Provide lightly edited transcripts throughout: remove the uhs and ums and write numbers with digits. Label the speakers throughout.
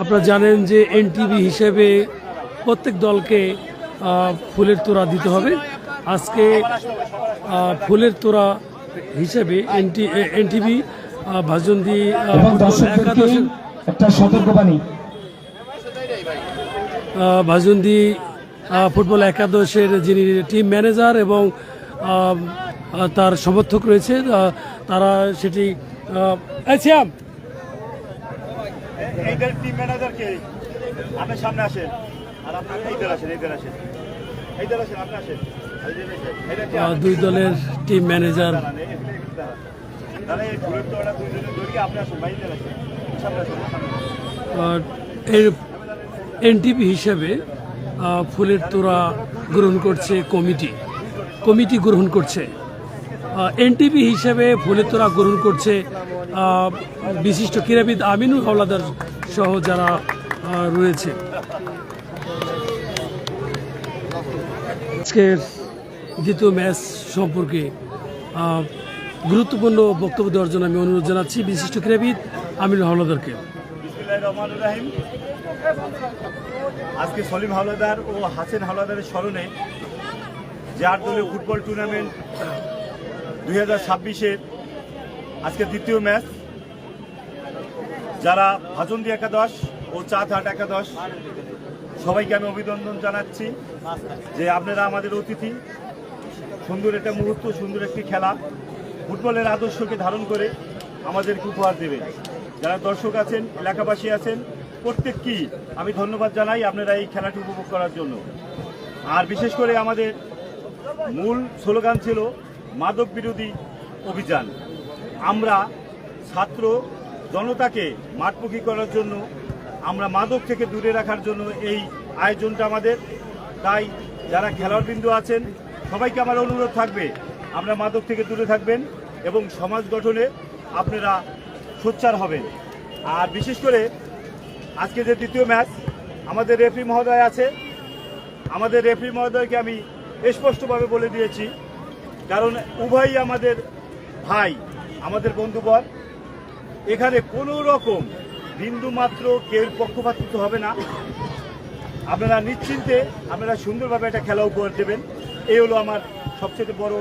Speaker 1: আপনারা জানেন যে এনটিভি হিসেবে প্রত্যেক দলকে ফুলের তোড়া দিতে হবে। আজকে ফুলের তোড়া হিসেবে এনটিভি ভাজন্দি একাদশের
Speaker 2: একটা সতর্কবাণী
Speaker 1: ভাজন্দি ফুটবল একাদশের যিনি টিম ম্যানেজার এবং তার সমর্থক রয়েছে, তারা সেটি
Speaker 3: এইদের টিম ম্যানেজার কে? আপনি সামনে আসেন আর আপনার এইদের আসেন, আপনি আসেন।
Speaker 1: দুই দলের টিম ম্যানেজার এর এনটিভি হিসেবে ফুলের তোড়া গ্রহণ করছে কমিটি গ্রহণ করছে। এনটিভি হিসেবে ফুলের তোড়া গ্রহণ করছে বিশিষ্ট ক্রীড়াবিদ আমিনুল হাওলাদার সহ যারা রয়েছে। আজকের দ্বিতীয় ম্যাচ সম্পর্কে গুরুত্বপূর্ণ বক্তব্য দেওয়ার জন্য আমি অনুরোধ জানাচ্ছি বিশিষ্ট ক্রীড়াবিদ আমিনুল হাওলাদারকে।
Speaker 3: আজকে সলিম হাওলাদার ও হাসেন হাওলাদারের স্মরণে যে 8 দলীয় ফুটবল টুর্নামেন্ট 2026-এর আজকে দ্বিতীয় ম্যাচ, যারা ভাজন্দি একাদশ ও চাঁদহাট একাদশ সবাইকে আমি অভিনন্দন জানাচ্ছি যে আপনারা আমাদের অতিথি। সুন্দর একটা মুহূর্ত, সুন্দর একটি খেলা, ফুটবলের আদর্শকে ধারণ করে আমাদেরকে উপহার দেবেন। যারা দর্শক আছেন, এলাকাবাসী আছেন, প্রত্যেককেই আমি ধন্যবাদ জানাই আপনারা এই খেলাটি উপভোগ করার জন্য। আর বিশেষ করে আমাদের মূল স্লোগান ছিল মাদক বিরোধী অভিযান। আমরা ছাত্র জনতাকে মাঠমুখী করার জন্য, আমরা মাদক থেকে দূরে রাখার জন্য এই আয়োজনটা আমাদের। তাই যারা খেলোয়াড়বৃন্দ আছেন সবাইকে আমার অনুরোধ থাকবে, আমরা মাদক থেকে দূরে থাকবেন এবং সমাজ গঠনে আপনারা সোচ্চার হবেন। আর বিশেষ করে আজকে যে দ্বিতীয় ম্যাচ, আমাদের রেফারি মহোদয় আছে, আমাদের রেফারি মহোদয়কে আমি স্পষ্টভাবে বলে দিয়েছি, কারণ উভয়ই আমাদের ভাই, আমাদের বন্ধুবর। এখানে কোনো রকম বিন্দু মাত্র কেউ পক্ষপাতিত্ব হবে না। আপনারা নিশ্চিন্তে আপনারা সুন্দরভাবে একটা খেলা উপহার দেবেন, এই হলো আমার সবচেয়ে বড়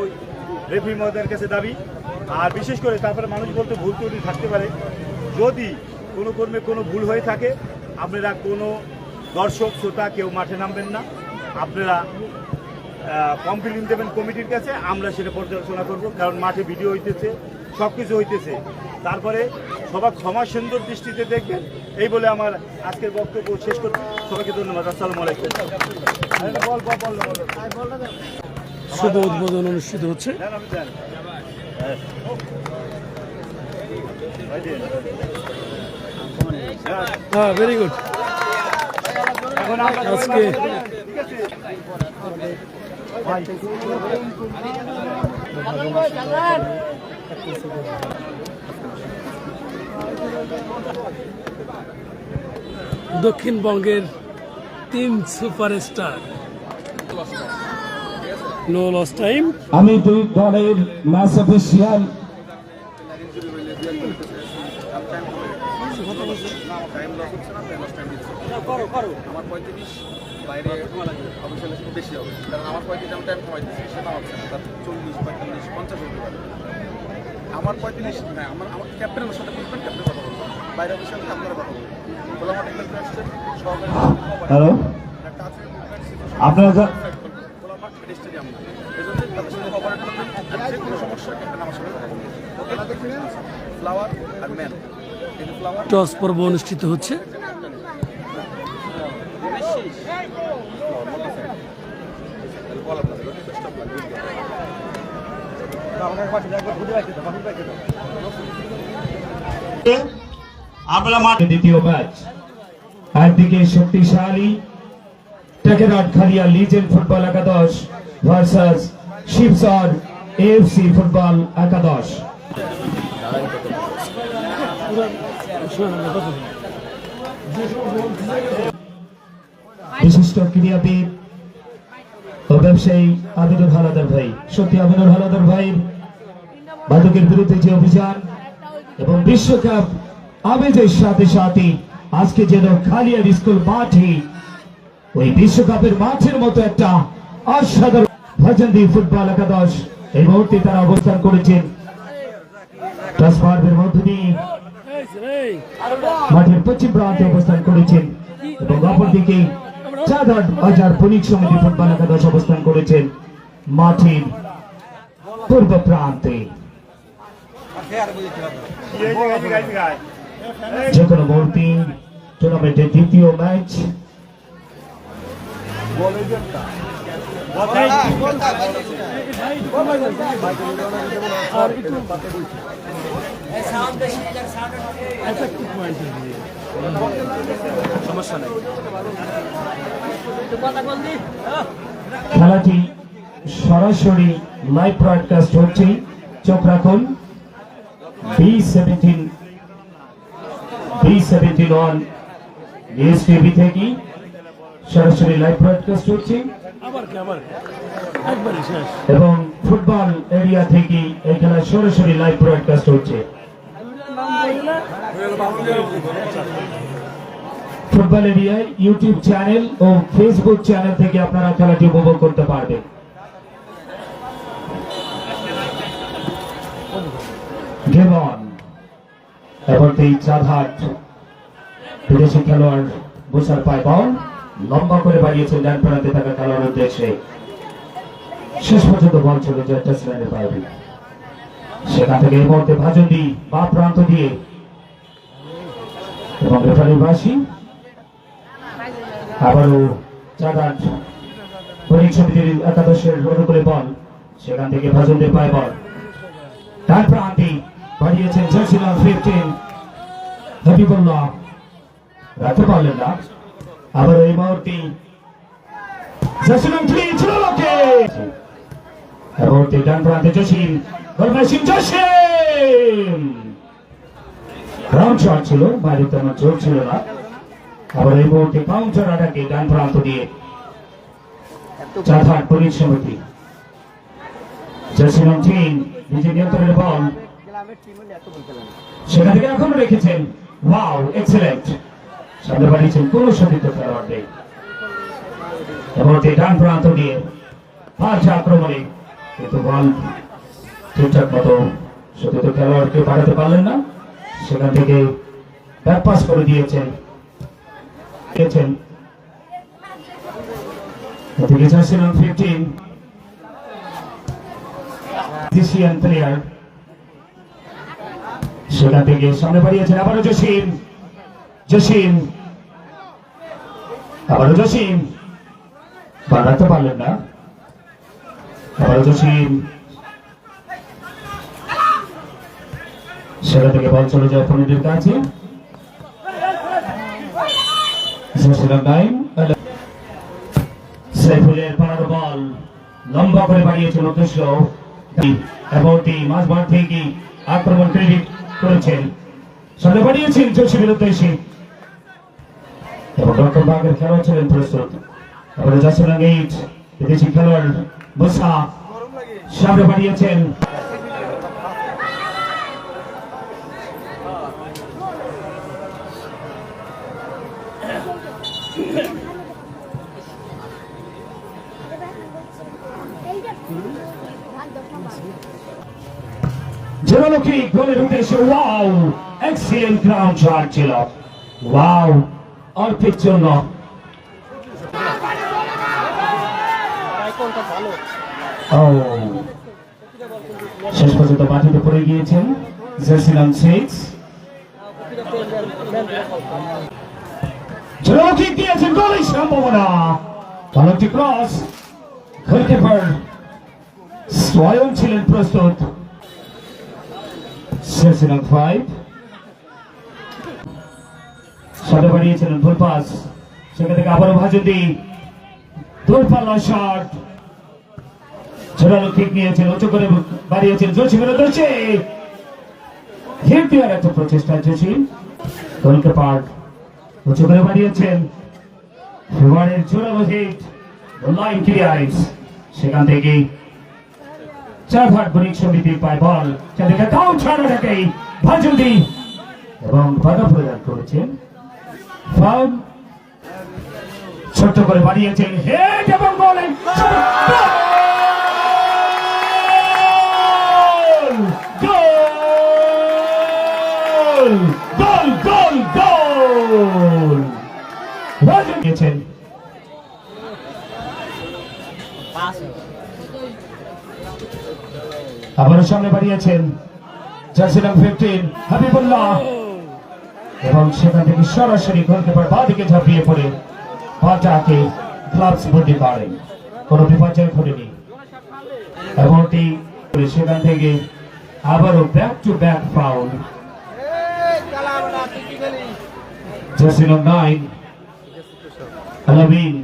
Speaker 3: রেফারি মহোদয়ের কাছে দাবি। আর বিশেষ করে তারপরে মানুষ বলতে ভুল ত্রুটি থাকতে পারে, যদি কোনো কর্মে কোনো ভুল হয়ে থাকে আপনারা কোনো দর্শক শ্রোতা কেউ মাঠে নামবেন না, আপনারা কমপ্লেইন দেবেন কমিটির কাছে, আমরা সেটা পর্যালোচনা করব। কারণ মাঠে ভিডিও হইতেছে, সব কিছু হইতেছে, তারপরে সবাই ক্ষমা সুন্দর দৃষ্টিতে দেখবেন। এই বলে আমার আজকের বক্তব্য শেষ করছি। সবাইকে ধন্যবাদ। আসসালামু আলাইকুম।
Speaker 1: শুভ উদ্বোধন অনুষ্ঠিত হচ্ছে। হ্যাঁ, ভেরি গুড। আজকে দক্ষিণবঙ্গের 3 সুপারস্টার, নো লস টাইম।
Speaker 2: আমি দুই দলের ম্যাচ অফিসিয়াল
Speaker 4: আমার 35 বাইরে অফিসিয়াল বেশি হবে, কারণ আমার 35 আমি টাইম কমাই দিচ্ছি, সেটা হচ্ছে না, তার 40, 45, 50 হতে পারে। আমার 35 হ্যাঁ, আমার ক্যাপ্টেনের সাথে বলবেন, ক্যাপ্টেন কথা বলবেন, বাইরে অফিসিয়াল আপনারা কথা বলবেন। খোলামাঠ একটা আসছেন সহকারী,
Speaker 2: হ্যালো, আপনারা
Speaker 4: খোলামাঠ স্টেডিয়াম, এই জন্য তাদের সাথে কভারেট করবেন। যে কোনো সমস্যা ক্যাপ্টেন আমার সাথে কথা বলবেন। ফ্লাওয়ার আর ম্যান, এই ফ্লাওয়ার
Speaker 1: টস পর্ব অনুষ্ঠিত হচ্ছে।
Speaker 2: দ্বিতীয় ম্যাচ, একদিকে শক্তিশালী টেকেরহাট খালিয়া লিজেন্ড ফুটবল একাদশ ভার্সাস শিবচর এএফসি ফুটবল একাদশ। বিশিষ্ট ক্রীড়াবিদ ও ব্যবসায়ী আমিনুল হাওলাদার ভাই, সত্যি আমিনুল হাওলাদার ভাই মাদকের বিরুদ্ধে যে অভিযান এবং বিশ্বকাপ আবেগের সাথে সাথে আজকে যেন খালিয়ার স্কুল মাঠে ওই বিশ্বকাপের মাঠের মতো একটা অসাধারণ ভাজন্দি ফুটবল একাদশ এই মুহূর্তে তারা অবস্থান করেছেন ট্রান্সফারের মধ্য দিয়ে মাঠের পশ্চিম প্রান্তে অবস্থান করেছেন এবং অপরদিকে চাঁদহাট বাজার বণিক সমিতি ফুটবল একাদশ অবস্থান করেছেন মাঠের পূর্ব প্রান্তে। যে কোনো মুহূর্তে টুর্নামেন্টের দ্বিতীয় ম্যাচ খেলাটি সরাসরি লাইভ ব্রডকাস্ট হচ্ছে। চোখ রাখুন B17 অন নিউজ টিভি থেকে সরাসরি লাইভ ব্রডকাস্ট হচ্ছে এবং ফুটবল এরিয়া থেকে এই খেলা সরাসরি লাইভ ব্রডকাস্ট হচ্ছে। ফুটবল এরিয়ায় ইউটিউব চ্যানেল ও ফেসবুক চ্যানেল থেকে আপনারা খেলাটি উপভোগ করতে পারবেন। Game on. এবার এই চাঁদহাট বিদেশি খেলোয়াড় বসার পায় বল লম্বা করে বাড়িয়েছেন ডান প্রান্তে থাকা খেলোয়াড়ের উদ্দেশ্যে। শেষ পর্যন্ত বল ছিল যে টাচলাইনের বাইরে। সেখান থেকে এই মুহূর্তে ভাজন্দি বা প্রান্ত দিয়ে এবং রেফারির বাঁশি আবারও চাঁদহাট বণিক সমিতির একাদশের অনুকূলে বল। সেখান থেকে ভাজন্দির পায় বল ডান প্রান্তে বাড়িয়েছেন জার্সি নাম্বার 15 হাবিবুল্লাহ রাখতে পারলেন না। আবার এই মুহূর্তে জার্সি নাম্বার 3 ছিল লোকে এই মুহূর্তে ডান প্রান্তে Jasim goal machine Jasim ground shot ছিল বাইরে তেমন জোর ছিল না। আবার এই মুহূর্তে কাউন্টার আটাকে ডান প্রান্ত দিয়ে চাঁদহাট বণিক সমিতি জার্সি নাম্বার 3 নিজে নিয়ন্ত্রণের বল সেখান থেকে এখনো রেখেছেন। ওয়াও এক্সেলেন্ট সামনে বাড়িয়েছেন কোন সতীর্থ খেলোয়াড় নেই এবং ডান প্রান্ত দিয়ে পাল্টা আক্রমণে কিন্তু বল ঠিকঠাক মতো সতীর্থ খেলোয়াড়কে পাঠাতে পারলেন না। সেখান থেকে ব্যাক পাস করে দিয়েছেন জার্সি নাম্বার 15 এশিয়ান প্লেয়ার সেখান থেকে সামনে বাড়িয়েছেন আবারও জসিম আবারও জসিম বাড়াতে পারলেন না। আবারও জসিম সেখান থেকে বল চলে যায় অপোনেন্টের কাছে। সাইফুলের পাড়ার বল লম্বা করে বাড়িয়েছেন উদ্দেশ্য এবং মাঝমাঠ থেকে আক্রমণ ক্রেডিট করেছেন সামনে বাড়িয়েছেন জসিমের উদ্দেশ্যে এবং ডক্টর বাগের খেলোয়াড় ছিলেন প্রস্তুত। আবার জাসিম নাম্বার 8 বিদেশি খেলোয়াড় মুসা সামনে বাড়িয়েছেন জেরোলকি গোলের উদ্দেশ্যে। ওয়াও এক্সিলেন্ট গ্রাউন্ড শট ছিল। ওয়াও অল্পের জন্য শেষ পর্যন্ত মাটিতে পড়ে গিয়েছেন জার্সি নাম্বার 6 জেরোলকি দিয়েছেন গোলের সম্ভাবনা। ভালো একটি ক্রস গোলকিপার স্বয়ং ছিলেন প্রস্তুত। জার্সি নাম্বার 5 সামনে বাড়িয়েছিলেন ফুল পাস সেখান থেকে আবারও ভাজন্দি দূরপাল্লা শট ঝোরালো কিক নিয়েছেন উঁচু করে বাড়িয়েছেন জসিমের উদ্দেশ্যে হিট দেওয়ার একটা প্রচেষ্টা জসিম গোলকিপার উঁচু করে বাড়িয়েছেন ফেভারের জোরালো হিট লাইন ক্লিয়ারেন্স সেখান থেকে চাঁদহাট বণিক সমিতি পায় বল সেখান থেকে কাউন্টার আটাকে ভাজন্দি এবং বাধা প্রদান করেছেন ফাউল ছোট্ট করে বাড়িয়েছেন হেড এবং বলেন গোল গোল গোল গোল বাজিয়েছেন আবারও সামনে বাড়িয়েছেন জার্সি নাম্বার 15 হাবিবুল্লাহ এবং সেখান থেকে সরাসরি গোলকিপার বাঁ দিকে ঝাঁপিয়ে পড়ে পাটাকে গ্লাভস বডি করেন, কোনো বিপর্যয় ঘটেনি। এমনটি সেখান থেকে আবারও back to back foul. Jersey number 9 আলামিন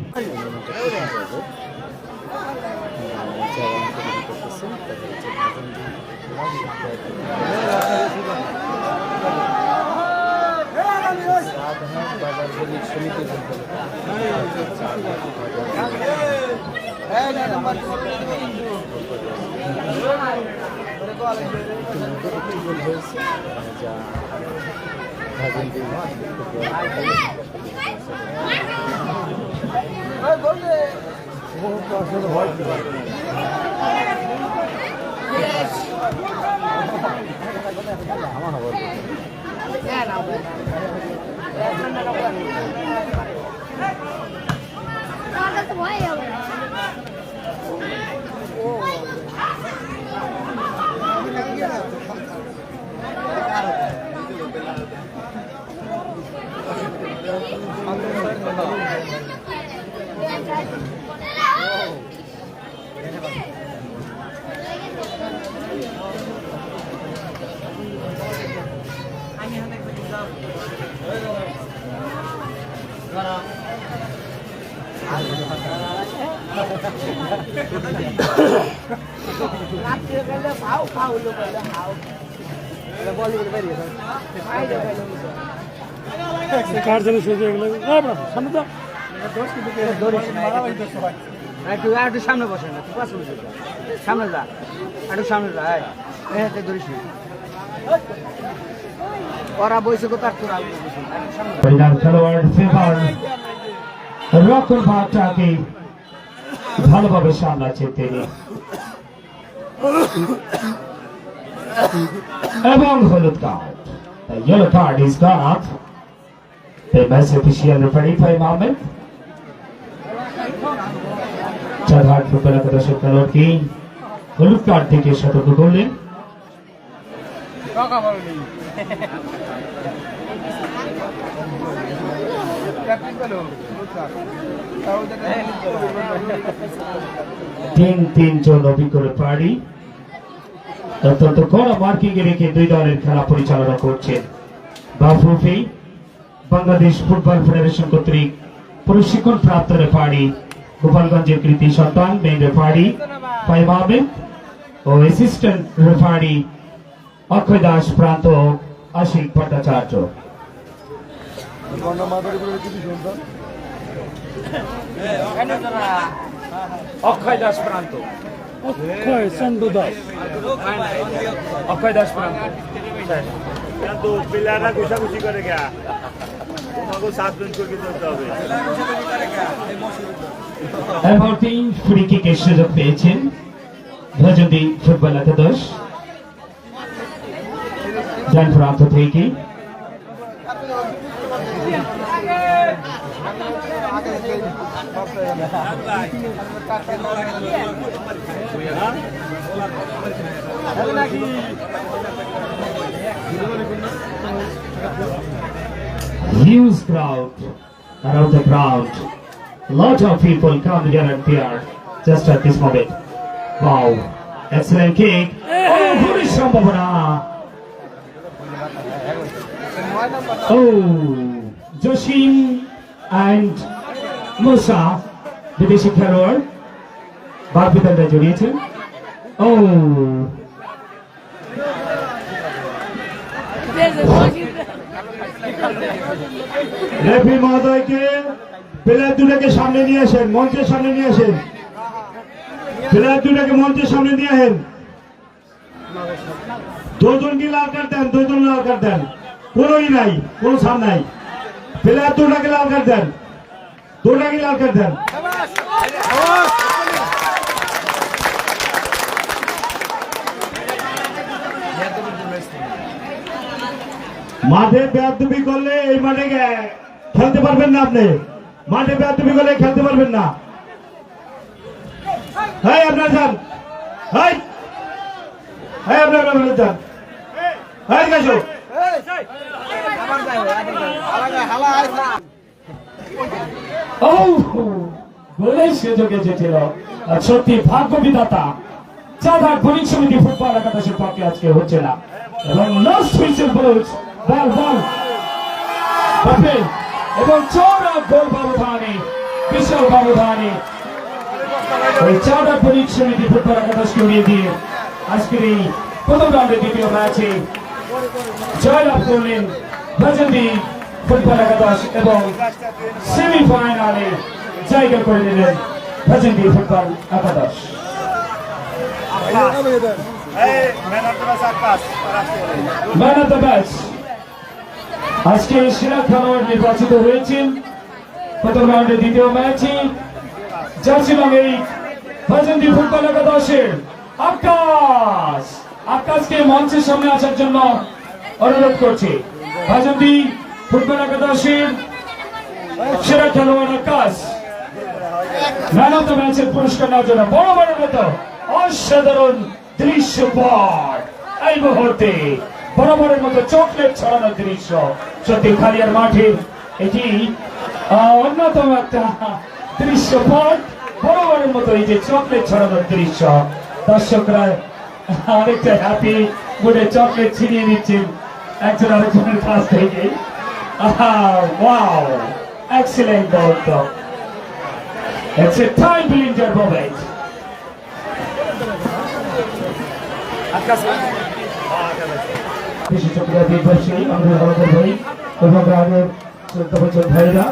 Speaker 1: কার জন্য সোজা এগুলো সামনে তো
Speaker 5: একটু সামনে বসে না সামনে যা একটু সামনে যা ধরিস ওরা বসে কোথার তোরা
Speaker 2: খেলোয়াড় ফেভার রকম ভাবটাকে ভালোভাবে সামলাচ্ছে তিনি এবং হলুদ card. The yellow card is gone up. The match official referee Fahim Ahmed. Charhat football একাদশের খেলোয়াড়কে হলুদ কার্ড থেকে সতর্ক করলেন। তিনজন অভিজ্ঞ রেফারি অত্যন্ত কড়া মার্কিং এ রেখে দুই দলের খেলা পরিচালনা করছেন। বাফুফি বাংলাদেশ ফুটবল ফেডারেশন কর্তৃক প্রশিক্ষণ প্রাপ্ত রেফারি, গোপালগঞ্জের কৃতি সন্তান মেইন রেফারি ফাহিম আহমেদ ও অ্যাসিস্ট্যান্ট রেফারি অক্ষয় দাস প্রান্ত আশিক ভট্টাচার্য। অক্ষয় দাস প্রান্ত
Speaker 1: অক্ষয় চন্দ্র দাস
Speaker 2: অক্ষয় দাস প্রান্ত
Speaker 3: কিন্তু প্লেয়াররা ঘুষাঘুষি করে গা, তোমাকে 7 জন করে ধরতে হবে।
Speaker 2: এমনটি ফ্রি কিকের সুযোগ পেয়েছেন ভজন্তি ফুটবল একাদশ ডান প্রান্ত থেকে। Huge crowd around the ground. Lot of people come here and there just at this moment. Wow, excellent kick. Oh, very সম্ভাবনা. Oh, Joshim and Musa বিদেশি খেলোয়াড় বারবিদানটা জড়িয়েছেন। ও রেফারি মহোদয়কে প্লেয়ার দুটাকে সামনে নিয়ে আসেন, মঞ্চের সামনে নিয়ে আসেন। প্লেয়ার দুটাকে মঞ্চের সামনে নিয়ে আসেন। দুজন কি লাল কার্ড দেন, দুজন লাল কার্ড দেন, কোনোই নাই, কোনো ছাড় নাই। প্লেয়ার দুটাকে লাল কার্ড দেন, দুটাকে লাল কার্ড দেন। মাঠে বেয়াদবি করলে এই মাঠে খেলতে পারবেন না, আপনি মাঠে বেয়াদবি করলে খেলতে পারবেন না। হ্যাঁ আপনার যান, হ্যাঁ আপনার যান, হ্যাঁ গেছো। গোলের সুযোগ এসেছিল। আর সত্যি ভাগ্য বিধাতা, চাঁদার বণিক সমিতি ফুটবল একাদশের পক্ষে আজকে হচ্ছে না। এবং লাস্ট হুইসেল বলস, বল বল বাপে এবং চৌড়া গোল ব্যবধানে, বিশাল ব্যবধানে ওই চাঁদার বণিক সমিতি ফুটবল একাদশকে উড়িয়ে দিয়ে আজকের এই প্রথম রাউন্ডের দ্বিতীয় ম্যাচে জয়লাভ করলেন বাজেন্দ্রি ফুটবল একাদশ এবং সেমিফাইনালে জায়গা করে নিলেন বাজেন্দ্রি ফুটবল একাদশ। ম্যান অফ দ্য ম্যাচ আজকে সেরা খেলোয়াড় নির্বাচিত হয়েছেন প্রথম রাউন্ডের দ্বিতীয় ম্যাচে জার্সি রঙে বাজেন্দ্রি ফুটবল একাদশের আকাশ। আকাশকে মঞ্চের সামনে আসার জন্য অনুরোধ করছি। বাজেন্দ্রি ফুটবল একাদশের সেরা খেলোয়াড় আকাশ ম্যান অফ দ্য ম্যাচের পুরস্কার নেওয়ার জন্য বরাবরের মতো অসাধারণ দৃশ্যপট এই মুহূর্তে বরাবরের মতো চকলেট ছড়ানোর দৃশ্য। সত্যি খালিয়ার মাঠের এটি অন্যতম একটা দৃশ্যপট, বরাবরের মতো এই যে চকলেট ছড়ানোর দৃশ্য। দর্শকরা অনেকটা হ্যাপি মুডে চকলেট ছিনিয়ে নিচ্ছেন একজন আরেকজনের কাছ থেকে। ওয়াও, এক্সিলেন্ট বল তো। It's a time builder moment. বিশেষ করে দ্বীপবাসী আমাদের ভারতের ভাই এবং গ্রামের 14 বছর ভাইরা